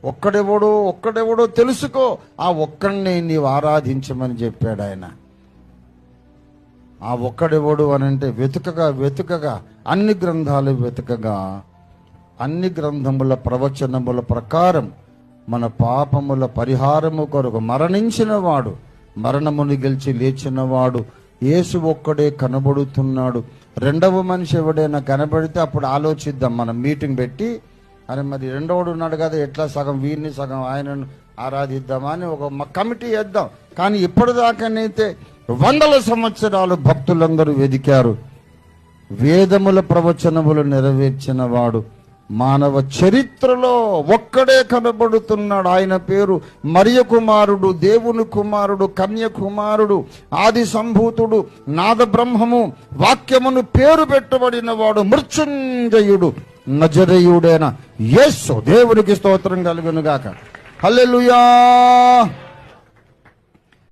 ఒక్కడెవడో తెలుసుకో, ఆ ఒక్కడిని నీవు ఆరాధించమని చెప్పాడు ఆయన. ఆ ఒక్కడెవడు అని అంటే వెతుకగా అన్ని గ్రంథాలు వెతుకగా అన్ని గ్రంథముల ప్రవచనముల ప్రకారం మన పాపముల పరిహారము కొరకు మరణించిన వాడు, మరణముని గెలిచి లేచిన వాడు యేసు ఒక్కడే కనబడుతున్నాడు. రెండవ మనిషి ఎవడైనా కనబడితే అప్పుడు ఆలోచిద్దాం, మనం మీటింగ్ పెట్టి, అరే మరి రెండవడు ఉన్నాడు కదా, ఎట్లా సగం వీరిని సగం ఆయనను ఆరాధిద్దామా అని ఒక కమిటీ వేద్దాం. కానీ ఇప్పటిదాకానైతే వందల సంవత్సరాలు భక్తులందరూ వెదికారు. వేదముల ప్రవచనములు నెరవేర్చిన వాడు మానవ చరిత్రలో ఒక్కడే కనబడుతున్నాడు. ఆయన పేరు మరియ కుమారుడు, దేవుని కుమారుడు, కన్య కుమారుడు, ఆది సంభూతుడు, నాద బ్రహ్మము, వాక్యమును పేరు పెట్టబడిన వాడు, మృత్యుంజయుడు, నజరేయుడైన యేసు. దేవునికి స్తోత్రం కలుగును గాక. హల్లెలూయా.